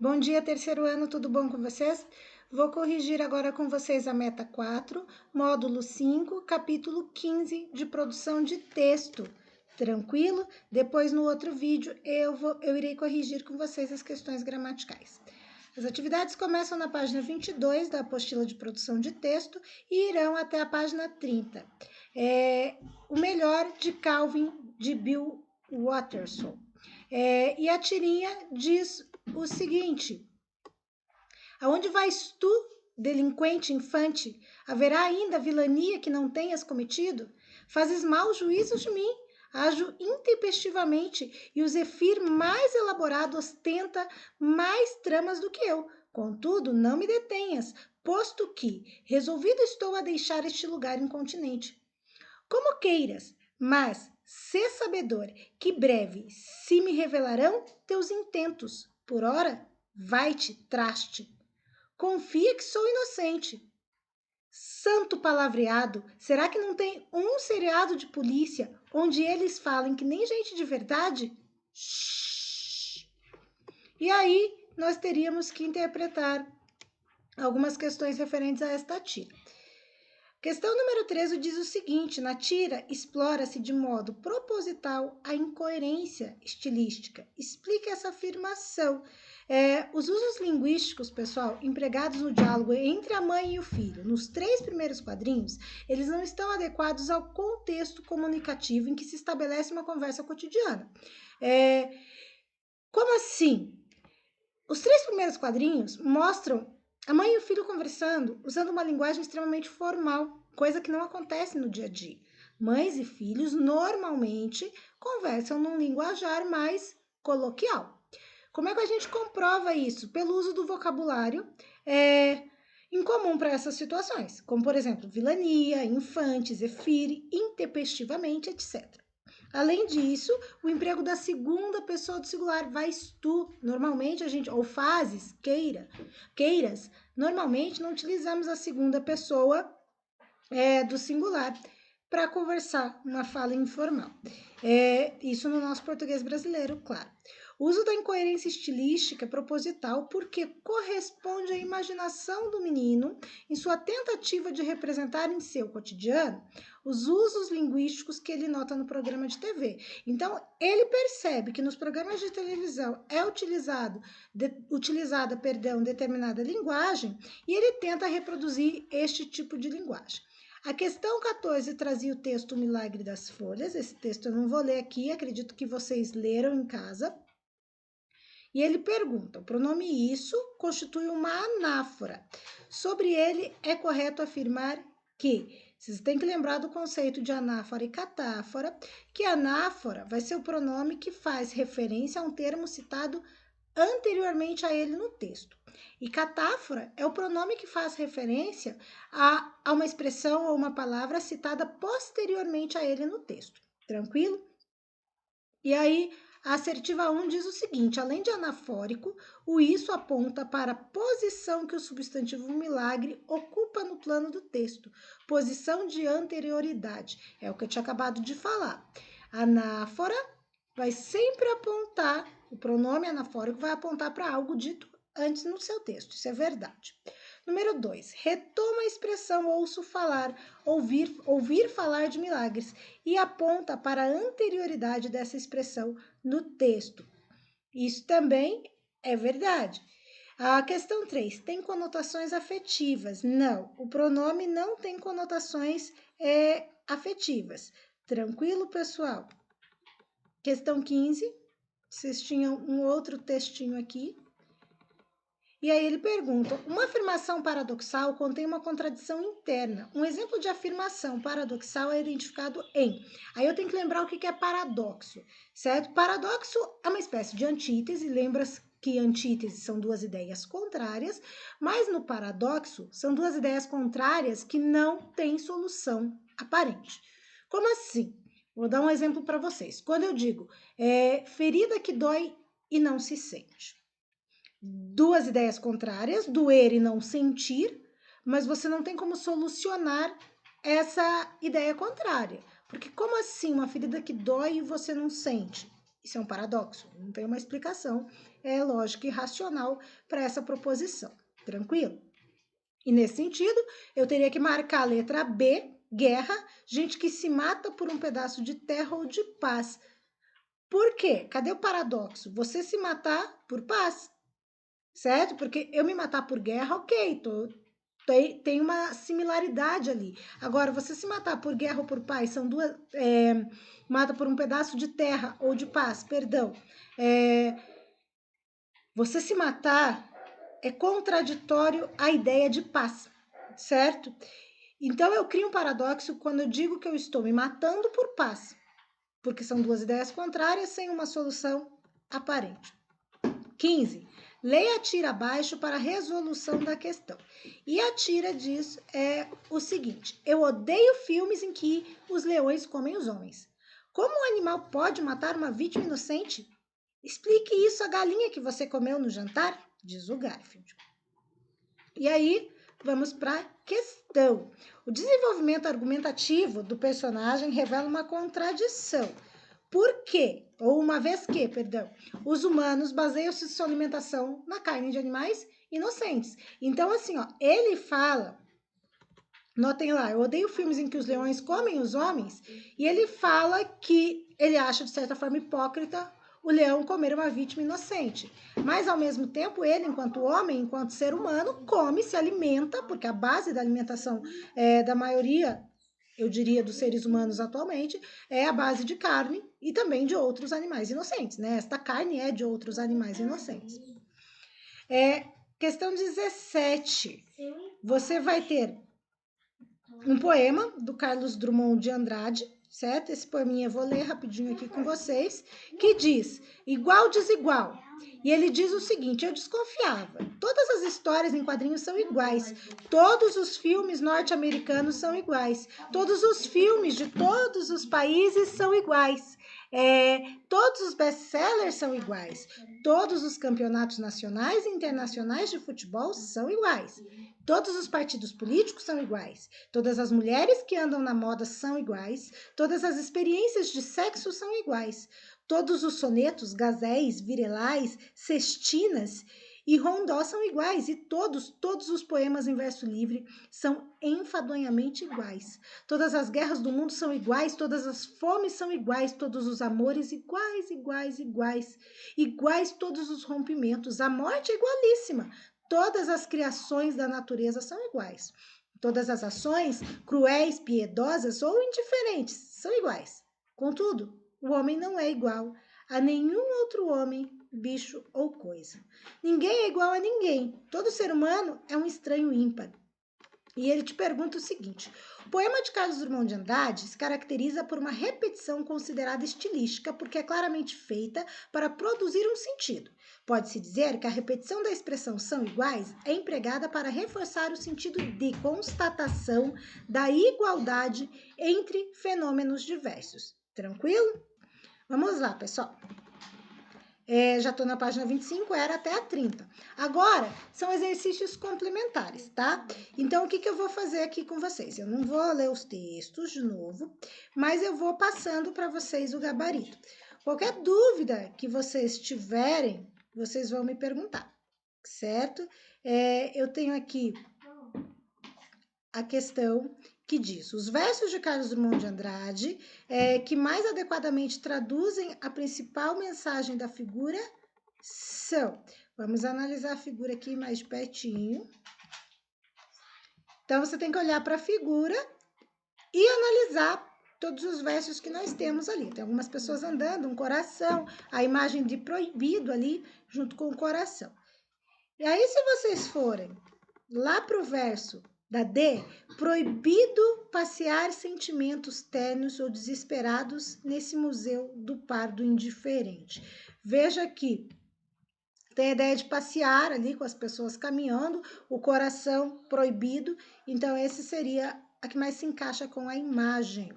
Bom dia, terceiro ano, tudo bom com vocês? Vou corrigir agora com vocês a meta 4, módulo 5, capítulo 15 de produção de texto. Tranquilo? Depois, no outro vídeo, eu irei corrigir com vocês as questões gramaticais. As atividades começam na página 22 da apostila de produção de texto e irão até a página 30. O melhor de Calvin, de Bill Watterson. E a tirinha diz o seguinte: aonde vais tu, delinquente infante? Haverá ainda vilania que não tenhas cometido? Fazes mau juízo de mim, ajo intempestivamente, e o Zefir mais elaborado ostenta mais tramas do que eu. Contudo, não me detenhas, posto que resolvido estou a deixar este lugar incontinente. Como queiras, mas sê sabedor que breve se me revelarão teus intentos. Por ora, vai-te, traste. Confia que sou inocente. Santo palavreado, será que não tem um seriado de polícia onde eles falem que nem gente de verdade? Shhh. E aí nós teríamos que interpretar algumas questões referentes a esta tira. Questão número 13 diz o seguinte: na tira, explora-se de modo proposital a incoerência estilística. Explique essa afirmação. Os usos linguísticos, pessoal, empregados no diálogo entre a mãe e o filho, nos 3 primeiros quadrinhos, eles não estão adequados ao contexto comunicativo em que se estabelece uma conversa cotidiana. Como assim? Os 3 primeiros quadrinhos mostram a mãe e o filho conversando, usando uma linguagem extremamente formal, coisa que não acontece no dia a dia. Mães e filhos normalmente conversam num linguajar mais coloquial. Como é que a gente comprova isso? Pelo uso do vocabulário incomum para essas situações, como, por exemplo, vilania, infante, zefire, intempestivamente, etc. Além disso, o emprego da segunda pessoa do singular, vais tu. Normalmente a gente, ou fazes, queiras, normalmente não utilizamos a segunda pessoa do singular para conversar, uma fala informal. Isso no nosso português brasileiro, claro. O uso da incoerência estilística é proposital porque corresponde à imaginação do menino em sua tentativa de representar em seu cotidiano os usos linguísticos que ele nota no programa de TV. Então, ele percebe que nos programas de televisão é utilizada determinada linguagem e ele tenta reproduzir este tipo de linguagem. A questão 14 trazia o texto O Milagre das Folhas. Esse texto eu não vou ler aqui, acredito que vocês leram em casa. E ele pergunta: o pronome isso constitui uma anáfora. Sobre ele é correto afirmar que, vocês têm que lembrar do conceito de anáfora e catáfora, que anáfora vai ser o pronome que faz referência a um termo citado anteriormente a ele no texto. E catáfora é o pronome que faz referência a uma expressão ou uma palavra citada posteriormente a ele no texto. Tranquilo? E aí, a assertiva 1 diz o seguinte: além de anafórico, o isso aponta para a posição que o substantivo milagre ocupa no plano do texto, posição de anterioridade. É o que eu tinha acabado de falar. Anáfora vai sempre apontar, o pronome anafórico vai apontar para algo dito antes no seu texto, isso é verdade. Número 2, retoma a expressão ouço falar, ouvir falar de milagres e aponta para a anterioridade dessa expressão no texto. Isso também é verdade. A questão 3, tem conotações afetivas? Não, o pronome não tem conotações afetivas. Tranquilo, pessoal? Questão 15, vocês tinham um outro textinho aqui. E aí ele pergunta: uma afirmação paradoxal contém uma contradição interna. Um exemplo de afirmação paradoxal é identificado em. Aí eu tenho que lembrar o que é paradoxo, certo? Paradoxo é uma espécie de antítese, lembra que antítese são 2 ideias contrárias, mas no paradoxo são 2 ideias contrárias que não têm solução aparente. Como assim? Vou dar um exemplo para vocês. Quando eu digo ferida que dói e não se sente. 2 ideias contrárias, doer e não sentir, mas você não tem como solucionar essa ideia contrária. Porque como assim uma ferida que dói e você não sente? Isso é um paradoxo, não tem uma explicação lógica e racional para essa proposição. Tranquilo? E nesse sentido, eu teria que marcar a letra B, guerra, gente que se mata por um pedaço de terra ou de paz. Por quê? Cadê o paradoxo? Você se matar por paz, certo? Porque eu me matar por guerra, ok, tem uma similaridade ali. Agora, você se matar por guerra ou por paz, são duas. Mata por um pedaço de terra ou de paz, perdão. Você se matar é contraditório à ideia de paz, certo? Então, eu crio um paradoxo quando eu digo que eu estou me matando por paz, porque são duas ideias contrárias sem uma solução aparente. 15. Leia a tira abaixo para a resolução da questão. E a tira diz o seguinte: eu odeio filmes em que os leões comem os homens. Como um animal pode matar uma vítima inocente? Explique isso à galinha que você comeu no jantar, diz o Garfield. E aí, vamos para a questão. O desenvolvimento argumentativo do personagem revela uma contradição. Por quê? Ou uma vez que, perdão, os humanos baseiam sua alimentação na carne de animais inocentes. Então, assim, ó, ele fala, notem lá, eu odeio filmes em que os leões comem os homens, e ele fala que ele acha, de certa forma, hipócrita o leão comer uma vítima inocente. Mas, ao mesmo tempo, ele, enquanto homem, enquanto ser humano, come, se alimenta, porque a base da alimentação da maioria, eu diria, dos seres humanos atualmente, é a base de carne e também de outros animais inocentes, né? Esta carne é de outros animais inocentes. Questão 17. Você vai ter um poema do Carlos Drummond de Andrade, certo? Esse poeminha eu vou ler rapidinho aqui com vocês, que diz: igual desigual. E ele diz o seguinte: eu desconfiava. Todas as histórias em quadrinhos são iguais. Todos os filmes norte-americanos são iguais. Todos os filmes de todos os países são iguais. Todos os best-sellers são iguais. Todos os campeonatos nacionais e internacionais de futebol são iguais. Todos os partidos políticos são iguais. Todas as mulheres que andam na moda são iguais. Todas as experiências de sexo são iguais. Todos os sonetos, gazéis, virelais, cestinas e rondó são iguais. E todos os poemas em verso livre são enfadonhamente iguais. Todas as guerras do mundo são iguais. Todas as fomes são iguais. Todos os amores iguais, iguais, iguais. Iguais todos os rompimentos. A morte é igualíssima. Todas as criações da natureza são iguais. Todas as ações, cruéis, piedosas ou indiferentes, são iguais. Contudo, o homem não é igual a nenhum outro homem, bicho ou coisa. Ninguém é igual a ninguém. Todo ser humano é um estranho ímpar. E ele te pergunta o seguinte: o poema de Carlos Drummond de Andrade se caracteriza por uma repetição considerada estilística, porque é claramente feita para produzir um sentido. Pode-se dizer que a repetição da expressão são iguais é empregada para reforçar o sentido de constatação da igualdade entre fenômenos diversos. Tranquilo? Vamos lá, pessoal. Já estou na página 25, era até a 30. Agora, são exercícios complementares, tá? Então, o que eu vou fazer aqui com vocês? Eu não vou ler os textos de novo, mas eu vou passando para vocês o gabarito. Qualquer dúvida que vocês tiverem, vocês vão me perguntar, certo? Eu tenho aqui a questão que diz: os versos de Carlos Drummond de Andrade que mais adequadamente traduzem a principal mensagem da figura são. Vamos analisar a figura aqui mais de pertinho. Então, você tem que olhar para a figura e analisar todos os versos que nós temos ali. Tem algumas pessoas andando, um coração, a imagem de proibido ali, junto com o coração. E aí, se vocês forem lá para o verso da D, proibido passear sentimentos tênues ou desesperados nesse museu do pardo indiferente. Veja que tem a ideia de passear ali com as pessoas caminhando, o coração proibido, então esse seria a que mais se encaixa com a imagem.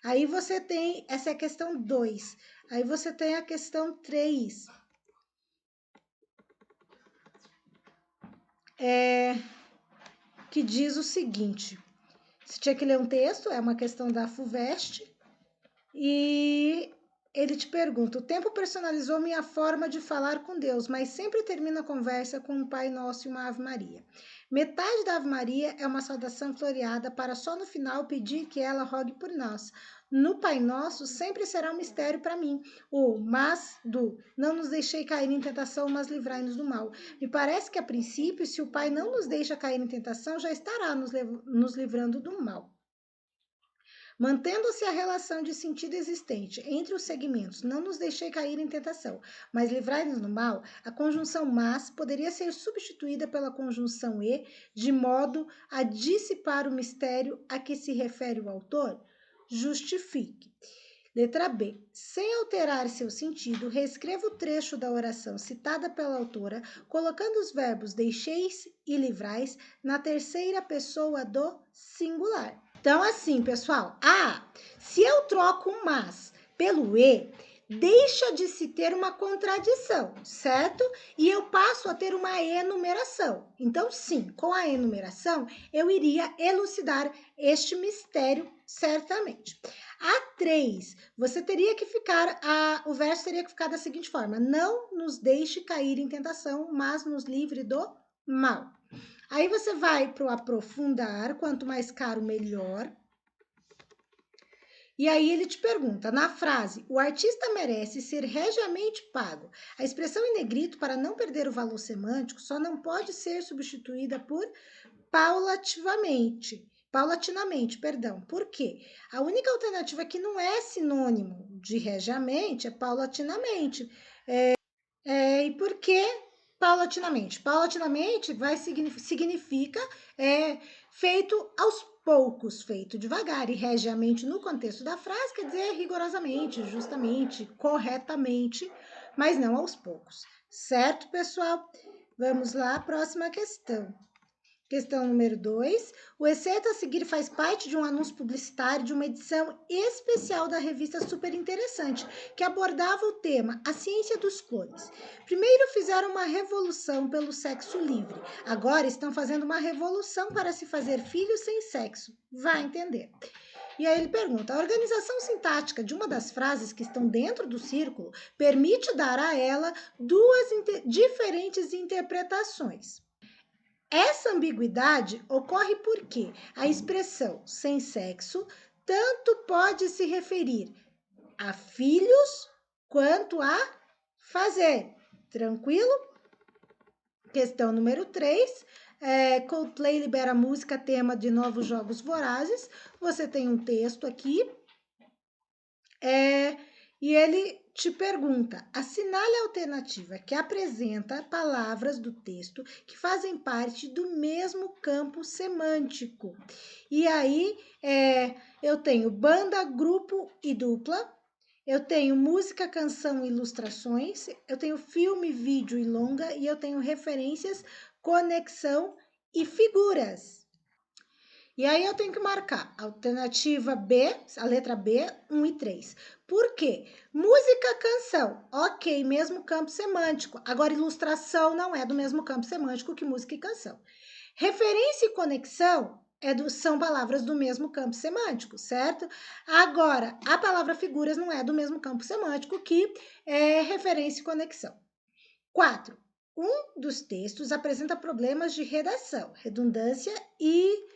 Aí você tem, essa é a questão 2, aí você tem a questão 3. Que diz o seguinte: você tinha que ler um texto, é uma questão da FUVEST, e ele te pergunta: o tempo personalizou minha forma de falar com Deus, mas sempre termina a conversa com um Pai Nosso e uma Ave Maria. Metade da Ave Maria é uma saudação floreada para só no final pedir que ela rogue por nós. No Pai Nosso sempre será um mistério para mim. O mas do não nos deixei cair em tentação, mas livrai-nos do mal. Me parece que a princípio, se o Pai não nos deixa cair em tentação, já estará nos livrando do mal. Mantendo-se a relação de sentido existente entre os segmentos não nos deixei cair em tentação, mas livrai-nos do mal, a conjunção mas poderia ser substituída pela conjunção e, de modo a dissipar o mistério a que se refere o autor? Justifique. Letra B. Sem alterar seu sentido, reescreva o trecho da oração citada pela autora, colocando os verbos deixeis e livrais na terceira pessoa do singular. Então, assim, pessoal, se eu troco um mas pelo e, deixa de se ter uma contradição, certo? E eu passo a ter uma enumeração. Então, sim, com a enumeração, eu iria elucidar este mistério certamente. A 3, você teria que ficar, o verso teria que ficar da seguinte forma: não nos deixe cair em tentação, mas nos livre do mal. Aí você vai para o aprofundar, quanto mais caro, melhor. E aí ele te pergunta, na frase, o artista merece ser regiamente pago. A expressão em negrito, para não perder o valor semântico, só não pode ser substituída por paulatinamente. Por quê? A única alternativa que não é sinônimo de regiamente é paulatinamente. E por que paulatinamente? Paulatinamente significa feito aos poucos, feito devagar, e regiamente no contexto da frase quer dizer rigorosamente, justamente, corretamente, mas não aos poucos. Certo, pessoal? Vamos lá, próxima questão. Questão número 2. O excerto a seguir faz parte de um anúncio publicitário de uma edição especial da revista Super Interessante, que abordava o tema A Ciência dos Clones. Primeiro fizeram uma revolução pelo sexo livre, agora estão fazendo uma revolução para se fazer filhos sem sexo. Vai entender. E aí ele pergunta: a organização sintática de uma das frases que estão dentro do círculo permite dar a ela duas diferentes interpretações. Essa ambiguidade ocorre porque a expressão sem sexo tanto pode se referir a filhos quanto a fazer. Tranquilo? Questão número 3. Coldplay libera música tema de novos jogos vorazes. Você tem um texto aqui. E ele te pergunta: assinale a alternativa que apresenta palavras do texto que fazem parte do mesmo campo semântico. E aí, eu tenho banda, grupo e dupla, eu tenho música, canção e ilustrações, eu tenho filme, vídeo e longa, e eu tenho referências, conexão e figuras. E aí eu tenho que marcar a alternativa B, a letra B, 1 e 3. Por quê? Música, canção, ok, mesmo campo semântico. Agora, ilustração não é do mesmo campo semântico que música e canção. Referência e conexão são palavras do mesmo campo semântico, certo? Agora, a palavra figuras não é do mesmo campo semântico que referência e conexão. 4. Um dos textos apresenta problemas de redação, redundância e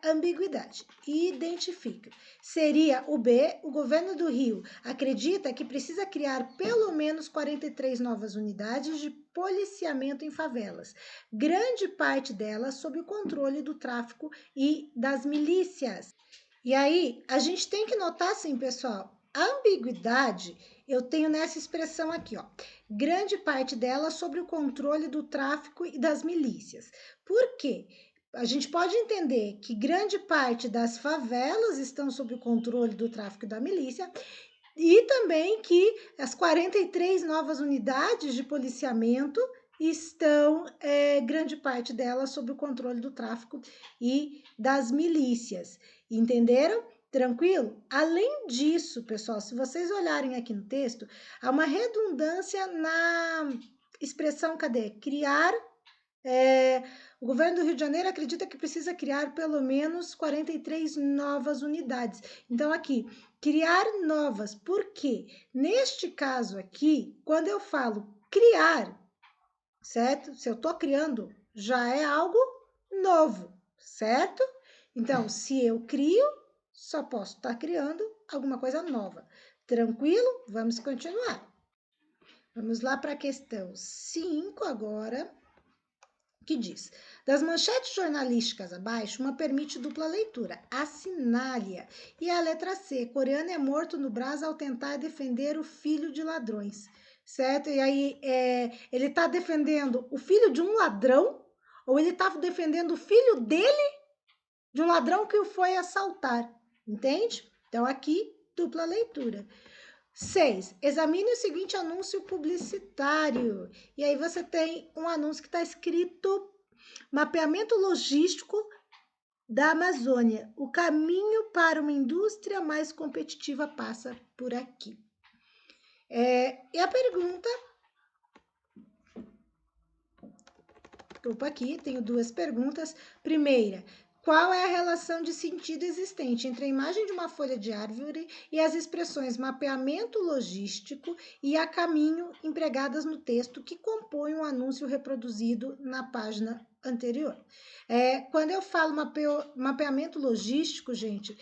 ambiguidade. Identifica. Seria o B, o governo do Rio acredita que precisa criar pelo menos 43 novas unidades de policiamento em favelas, grande parte delas sob o controle do tráfico e das milícias. E aí, a gente tem que notar assim, pessoal, a ambiguidade eu tenho nessa expressão aqui, ó. Grande parte dela sob o controle do tráfico e das milícias. Por quê? A gente pode entender que grande parte das favelas estão sob o controle do tráfico e da milícia, e também que as 43 novas unidades de policiamento estão, grande parte delas, sob o controle do tráfico e das milícias. Entenderam? Tranquilo? Além disso, pessoal, se vocês olharem aqui no texto, há uma redundância na expressão, cadê? Criar O governo do Rio de Janeiro acredita que precisa criar pelo menos 43 novas unidades. Então, aqui, criar novas. Por quê? Neste caso aqui, quando eu falo criar, certo? Se eu estou criando, já é algo novo, certo? Então, se eu crio, só posso estar criando alguma coisa nova. Tranquilo? Vamos continuar. Vamos lá para a questão 5 agora, que diz: das manchetes jornalísticas abaixo, uma permite dupla leitura. Assinale-a. E a letra C: coreano é morto no Brás ao tentar defender o filho de ladrões. Certo? E aí, ele está defendendo o filho de um ladrão ou ele está defendendo o filho dele de um ladrão que o foi assaltar? Entende? Então, aqui, dupla leitura. 6. Examine o seguinte anúncio publicitário. E aí você tem um anúncio que está escrito: mapeamento logístico da Amazônia. O caminho para uma indústria mais competitiva passa por aqui. E a pergunta... Opa, aqui tenho duas perguntas. Primeira, qual é a relação de sentido existente entre a imagem de uma folha de árvore e as expressões mapeamento logístico e a caminho empregadas no texto que compõe um anúncio reproduzido na página anterior? Quando eu falo mapeamento logístico, gente,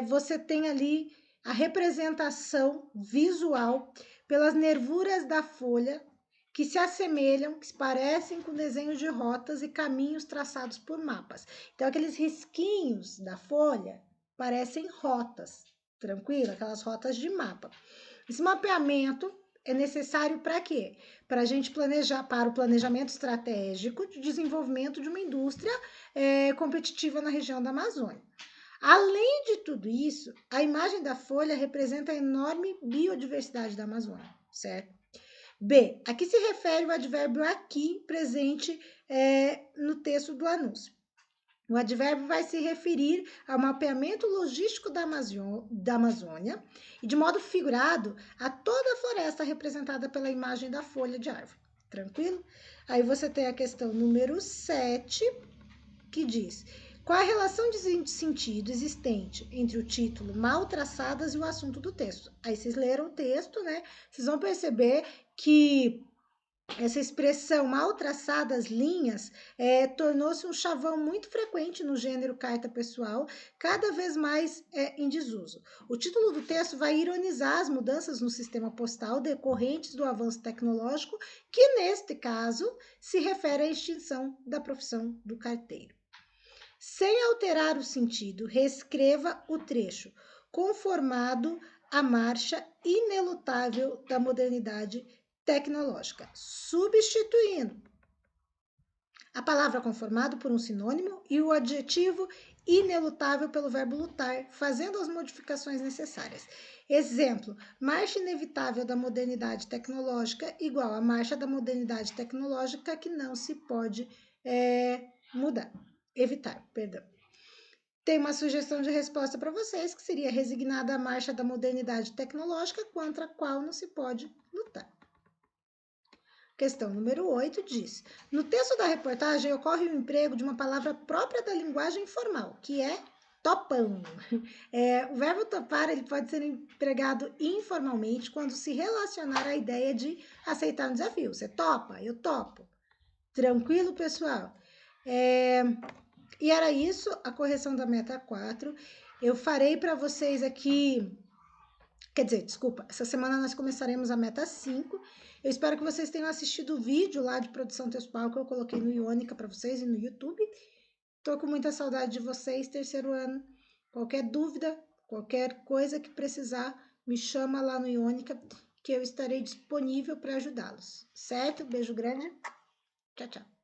você tem ali a representação visual pelas nervuras da folha que se assemelham, que se parecem com desenhos de rotas e caminhos traçados por mapas. Então, aqueles risquinhos da folha parecem rotas, tranquilo? Aquelas rotas de mapa. Esse mapeamento é necessário para quê? Para a gente planejar, para o planejamento estratégico de desenvolvimento de uma indústria competitiva na região da Amazônia. Além de tudo isso, a imagem da folha representa a enorme biodiversidade da Amazônia, certo? B. Aqui se refere o advérbio aqui presente no texto do anúncio. O advérbio vai se referir ao mapeamento logístico da Amazônia e, de modo figurado, a toda a floresta representada pela imagem da folha de árvore. Tranquilo? Aí você tem a questão número 7, que diz: qual a relação de sentido existente entre o título mal traçadas e o assunto do texto? Aí vocês leram o texto, né? Vocês vão perceber que essa expressão mal traçadas linhas tornou-se um chavão muito frequente no gênero carta pessoal, cada vez mais em desuso. O título do texto vai ironizar as mudanças no sistema postal decorrentes do avanço tecnológico, que neste caso se refere à extinção da profissão do carteiro. Sem alterar o sentido, reescreva o trecho, conformado à marcha inelutável da modernidade tecnológica, substituindo a palavra conformado por um sinônimo e o adjetivo inelutável pelo verbo lutar, fazendo as modificações necessárias. Exemplo: marcha inevitável da modernidade tecnológica igual a marcha da modernidade tecnológica que não se pode evitar. Tem uma sugestão de resposta para vocês, que seria resignada à marcha da modernidade tecnológica contra a qual não se pode lutar. Questão número 8 diz: no texto da reportagem ocorre o emprego de uma palavra própria da linguagem informal, que é topão. O verbo topar ele pode ser empregado informalmente quando se relacionar à ideia de aceitar um desafio. Você topa? Eu topo. Tranquilo, pessoal? E era isso, a correção da meta 4. Eu farei para vocês aqui... Quer dizer, desculpa, essa semana nós começaremos a meta 5. Eu espero que vocês tenham assistido o vídeo lá de produção textual que eu coloquei no Iônica para vocês e no YouTube. Tô com muita saudade de vocês, terceiro ano. Qualquer dúvida, qualquer coisa que precisar, me chama lá no Iônica, que eu estarei disponível para ajudá-los. Certo? Beijo grande. Tchau, tchau.